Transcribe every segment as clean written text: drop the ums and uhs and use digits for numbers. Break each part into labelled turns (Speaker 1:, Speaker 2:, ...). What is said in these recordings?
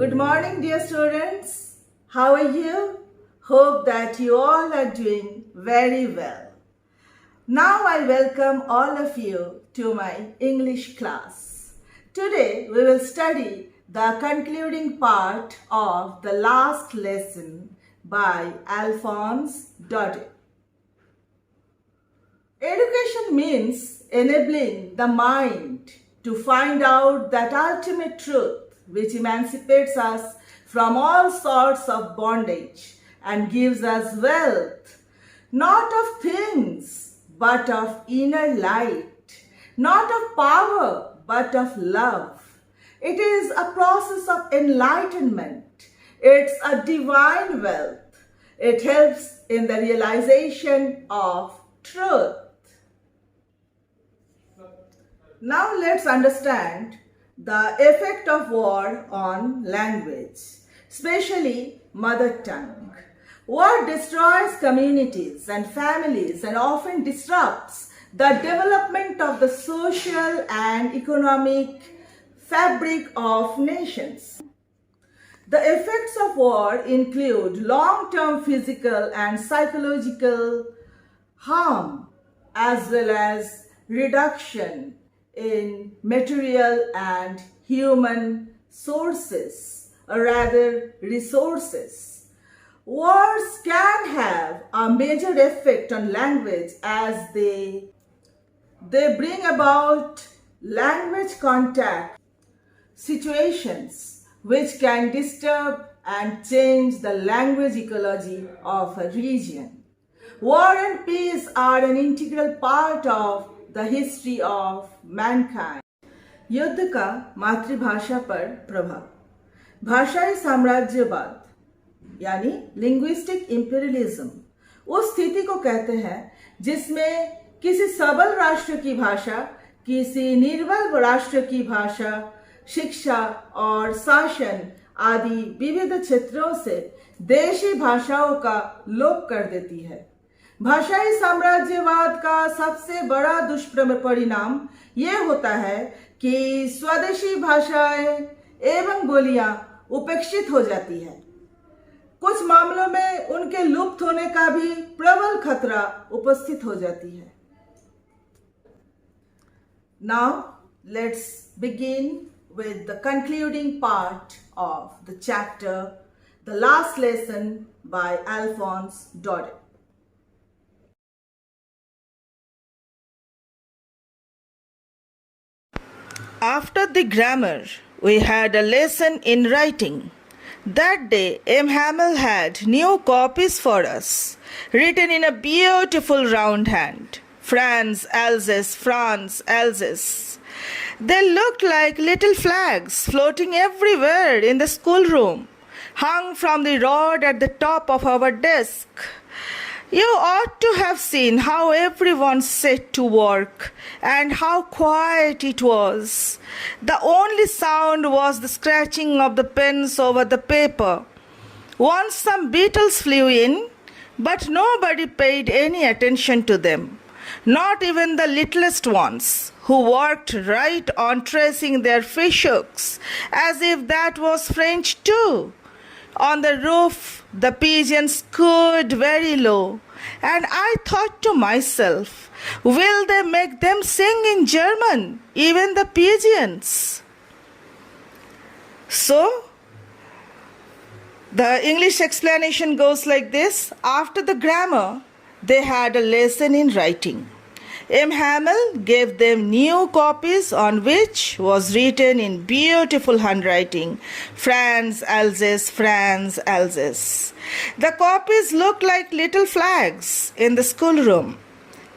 Speaker 1: Good morning, dear students. How are you? Hope that you all are doing very well. Now I welcome all of you to my English class. Today we will study the concluding part of the last lesson by Alphonse Daudet. Education means enabling the mind to find out that ultimate truth which emancipates us from all sorts of bondage and gives us wealth, not of things, but of inner light, not of power, but of love. It is a process of enlightenment. It's a divine wealth. It helps in the realization of truth. Now let's understand the effect of war on language, especially mother tongue. War destroys communities and families and often disrupts the development of the social and economic fabric of nations. The effects of war include long-term physical and psychological harm as well as reduction in material and human sources, or rather resources. Wars can have a major effect on language as they bring about language contact situations which can disturb and change the language ecology of a region. War and peace are an integral part of the history of mankind. युद्ध का मातृभाषा पर प्रभाव। भाषाई साम्राज्यवाद यानी linguistic imperialism उस स्थिति को कहते हैं जिसमें किसी सबल राष्ट्र की भाषा किसी निर्बल राष्ट्र की भाषा, शिक्षा और शासन आदि विविध क्षेत्रों से देशी भाषाओं का लोप कर देती है। भाषाई साम्राज्यवाद का सबसे बड़ा दुष्परिणाम यह होता है कि स्वदेशी भाषाएं एवं बोलियां उपेक्षित हो जाती है। कुछ मामलों में उनके लुप्त होने का भी प्रबल खतरा उपस्थित हो जाती है। Now let's begin with the concluding part of the chapter, the last lesson by Alphonse Daudet. After the grammar, we had a lesson in writing. That day, M. Hamel had new copies for us, written in a beautiful round hand. Franz Alsace, Franz Alsace. They looked like little flags floating everywhere in the schoolroom, hung from the rod at the top of our desk. You ought to have seen how everyone set to work and how quiet it was. The only sound was the scratching of the pens over the paper. Once some beetles flew in, but nobody paid any attention to them, not even the littlest ones, who worked right on tracing their fishhooks, as if that was French too. On the roof, the pigeons cooed very low, and I thought to myself, will they make them sing in German, even the pigeons? So, the English explanation goes like this. After the grammar, they had a lesson in writing. M. Hamel gave them new copies on which was written in beautiful handwriting, Franz Alsace, Franz Alsace. The copies looked like little flags in the schoolroom.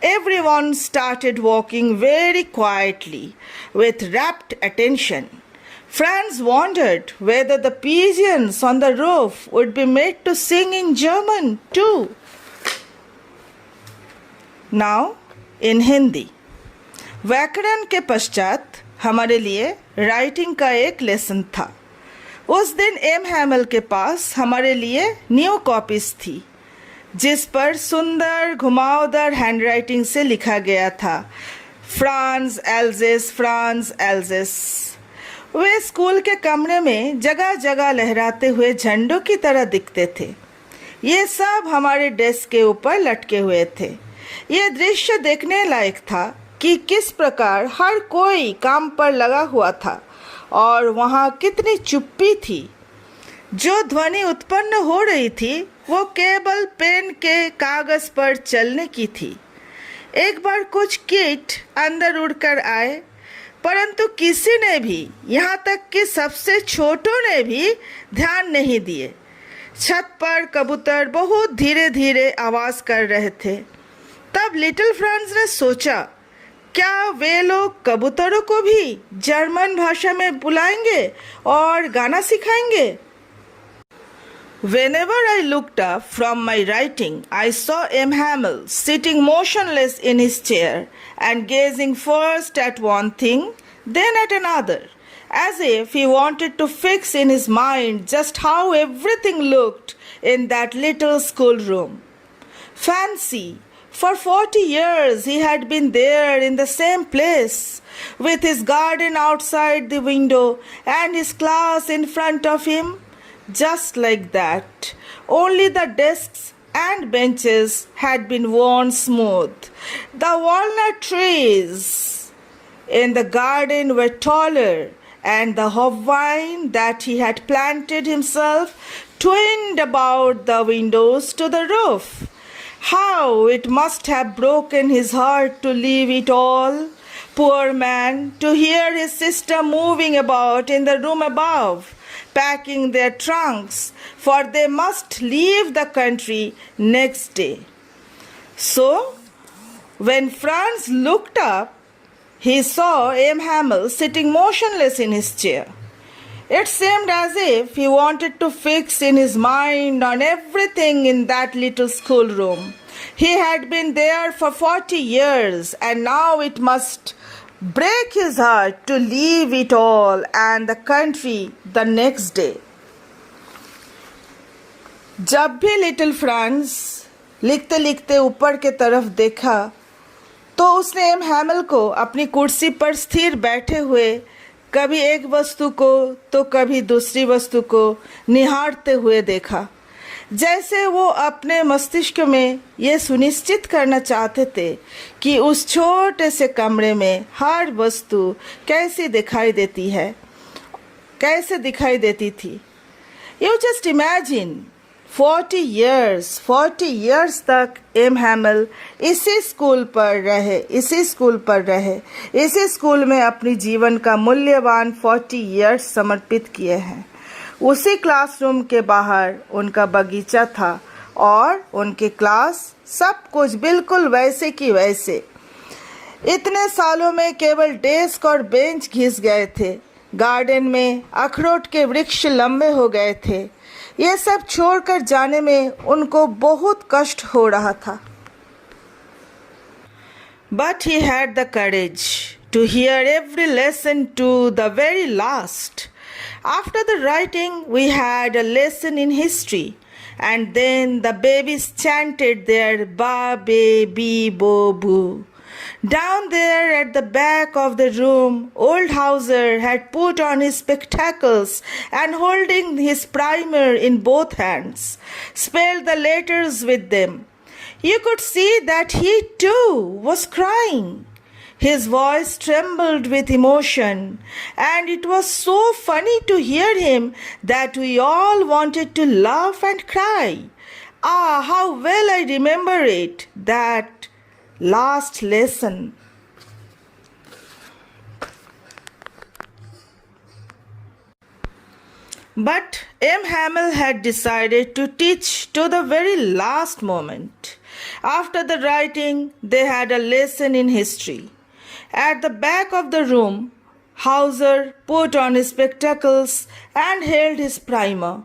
Speaker 1: Everyone started walking very quietly, with rapt attention. Franz wondered whether the pigeons on the roof would be made to sing in German too. Now, in Hindi. व्याकरण के पश्चात हमारे लिए writing का एक lesson था। उस दिन एम हैमल के पास हमारे लिए न्यू कॉपीज थी जिस पर सुंदर घुमावदार हैंडराइटिंग से लिखा गया था, फ्रांज एल्जेस, फ्रांज एल्जेस। वे स्कूल के कमरे में जगह जगह लहराते हुए झंडों की तरह दिखते थे। ये सब हमारे डेस्क के ऊपर लटके हुए थे। ये दृश्य देखने लायक था कि किस प्रकार हर कोई काम पर लगा हुआ था और वहाँ कितनी चुप्पी थी। जो ध्वनि उत्पन्न हो रही थी वो केवल पेन के कागज पर चलने की थी। एक बार कुछ कीट अंदर उड़कर आए, परंतु किसी ने भी, यहाँ तक कि सबसे छोटों ने भी ध्यान नहीं दिए। छत पर कबूतर बहुत धीरे धीरे आवाज़ कर रहे थे। तब लिटिल फ्रांस ने सोचा, क्या वे लोग कबूतरों को भी जर्मन भाषा में बुलाएंगे और गाना सिखाएंगे? Whenever I looked up from my writing, I saw M. Hamel sitting motionless in his chair and gazing first at one thing, then at another, as if he wanted to fix in his mind just how everything looked in that little schoolroom. Fancy, for 40 years he had been there in the same place, with his garden outside the window and his class in front of him. Just like that, only the desks and benches had been worn smooth. The walnut trees in the garden were taller, and the vine that he had planted himself twined about the windows to the roof. How it must have broken his heart to leave it all, poor man, to hear his sister moving about in the room above, packing their trunks, for they must leave the country next day. So, when Franz looked up, he saw M. Hamel sitting motionless in his chair. It seemed as if he wanted to fix in his mind on everything in that little schoolroom. He had been there for 40 years, and now it must break his heart to leave it all and the country the next day. जब भी little France लिखते लिखते ऊपर के तरफ देखा तो उसने एम हैमल को अपनी कुर्सी पर स्थिर बैठे हुए कभी एक वस्तु को तो कभी दूसरी वस्तु को निहारते हुए देखा, जैसे वो अपने मस्तिष्क में ये सुनिश्चित करना चाहते थे कि उस छोटे से कमरे में हर वस्तु कैसे दिखाई देती थी। यू जस्ट इमेजिन 40 years तक एम हैमल इसी स्कूल में अपनी जीवन का मूल्यवान 40 years समर्पित किए हैं। उसी क्लासरूम के बाहर उनका बगीचा था और उनके क्लास सब कुछ बिल्कुल वैसे की वैसे। इतने सालों में केवल डेस्क और बेंच घिस गए थे। गार्डन में अखरोट के वृक्ष लंबे हो गए थे। ये सब छोड़कर जाने में उनको बहुत कष्ट हो रहा था। But he had the courage to hear every lesson to the very last. After the writing, we had a lesson in history, and then the babies chanted their ba, be, bi, bo, boo. Down there at the back of the room, old Hauser had put on his spectacles and, holding his primer in both hands, spelled the letters with them. You could see that he too was crying. His voice trembled with emotion, and it was so funny to hear him that we all wanted to laugh and cry. Ah, how well I remember it, that last lesson. But M. Hamel had decided to teach to the very last moment. After the writing, they had a lesson in history. At the back of the room, Hauser put on his spectacles and held his primer.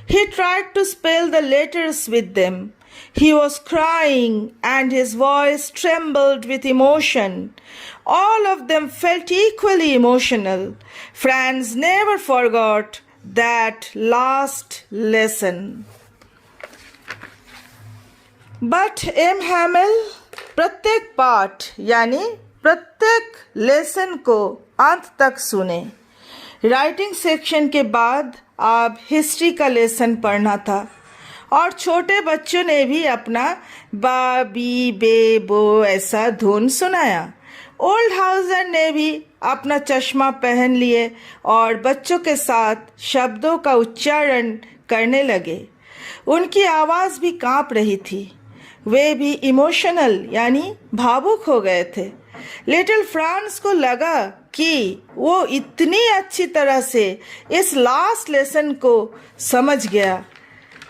Speaker 1: He tried to spell the letters with them. He was crying and his voice trembled with emotion. All of them felt equally emotional. Franz never forgot that last lesson. But M. Hamel प्रत्येक पाठ यानी प्रत्येक lesson को अंत तक सुने। Writing section के बाद अब हिस्ट्री का लेसन पढ़ना था और छोटे बच्चों ने भी अपना बा बी बे बो ऐसा धुन सुनाया। ओल्ड हाउसर ने भी अपना चश्मा पहन लिए और बच्चों के साथ शब्दों का उच्चारण करने लगे। उनकी आवाज़ भी कांप रही थी। वे भी इमोशनल यानी भावुक हो गए थे। लिटिल फ्रांस को लगा कि वो इतनी अच्छी तरह से इस लास्ट लेसन को समझ गया,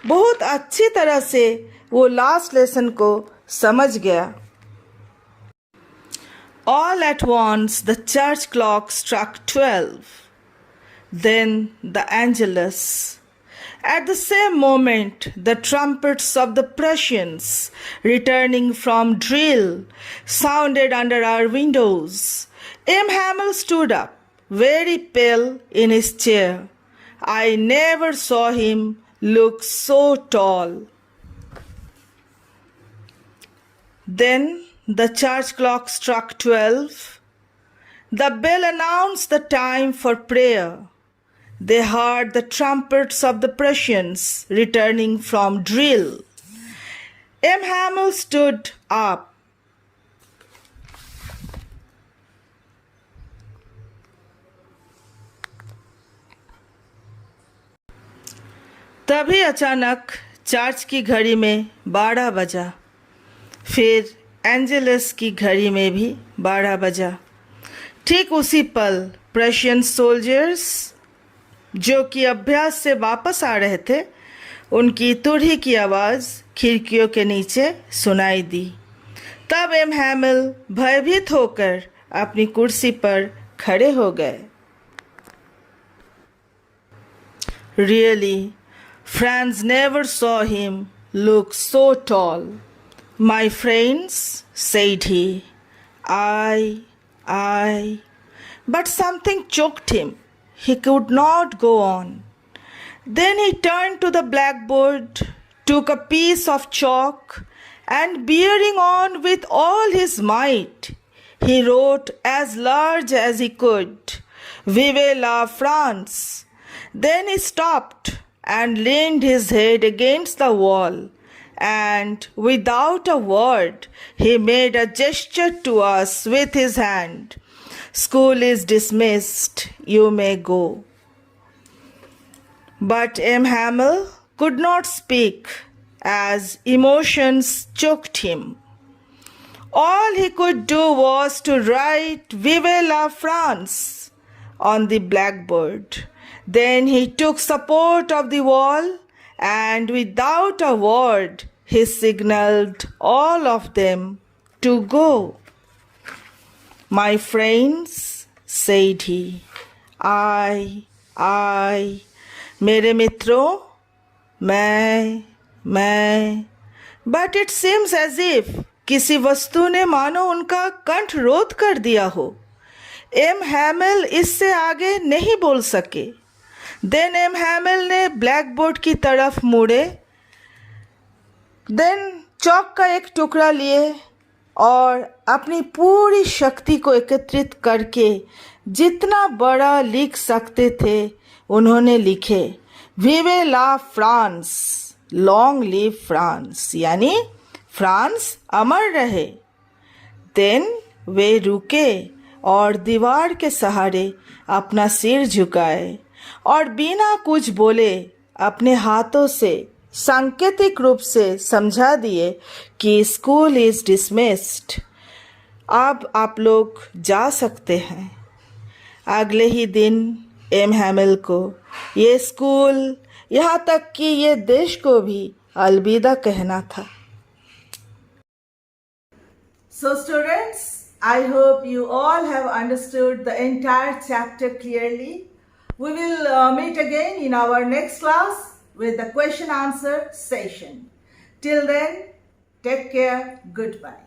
Speaker 1: बहुत अच्छी तरह से वो लास्ट लेसन को समझ गया। All at once the church clock struck 12. Then the Angelus. At the same moment, the trumpets of the Prussians, returning from drill, sounded under our windows. M. Hamel stood up, very pale in his chair. I never saw him look so tall. Then the church clock struck 12. The bell announced the time for prayer. They heard the trumpets of the Prussians returning from drill. M. Hamel stood up. तभी अचानक church की घड़ी में 12 बजा। फिर Angeles की घड़ी में भी 12 बजा। ठीक उसी पल प्रशियन सोल्जर्स जो कि अभ्यास से वापस आ रहे थे, उनकी तुरही की आवाज़ खिड़कियों के नीचे सुनाई दी। तब एम हैमिल भयभीत होकर अपनी कुर्सी पर खड़े हो गए। Really, Franz never saw him look so tall. My friends, said he, I. But something choked him. He could not go on. Then he turned to the blackboard, took a piece of chalk, and bearing on with all his might, he wrote as large as he could, Vive la France. Then he stopped and leaned his head against the wall, and without a word, he made a gesture to us with his hand. School is dismissed, you may go. But M. Hamel could not speak as emotions choked him. All he could do was to write Vive la France on the blackboard. Then he took support of the wall, and without a word he signaled all of them to go. My friends, said he, I, मेरे मित्रों, मैं, but it seems as if किसी वस्तु ने मानो उनका कंठ रोध कर दिया हो। एम हैमिल इससे आगे नहीं बोल सके। देन एम हैमिल ने ब्लैकबोर्ड की तरफ मुड़े, देन चौक का एक टुकड़ा लिए और अपनी पूरी शक्ति को एकत्रित करके जितना बड़ा लिख सकते थे उन्होंने लिखे विवे ला फ्रांस, लॉन्ग लिव फ्रांस, यानी फ्रांस अमर रहे। देन वे रुके और दीवार के सहारे अपना सिर झुकाए और बिना कुछ बोले अपने हाथों से सांकेतिक रूप से समझा दिए कि स्कूल इज डिसमिस्ड, अब आप लोग जा सकते हैं। अगले ही दिन एम हैमिल को ये स्कूल, यहाँ तक कि ये देश को भी अलविदा कहना था। So students, I hope you all have understood the entire chapter clearly. We will meet again in our next class with the question answer session. Till then, take care. Goodbye.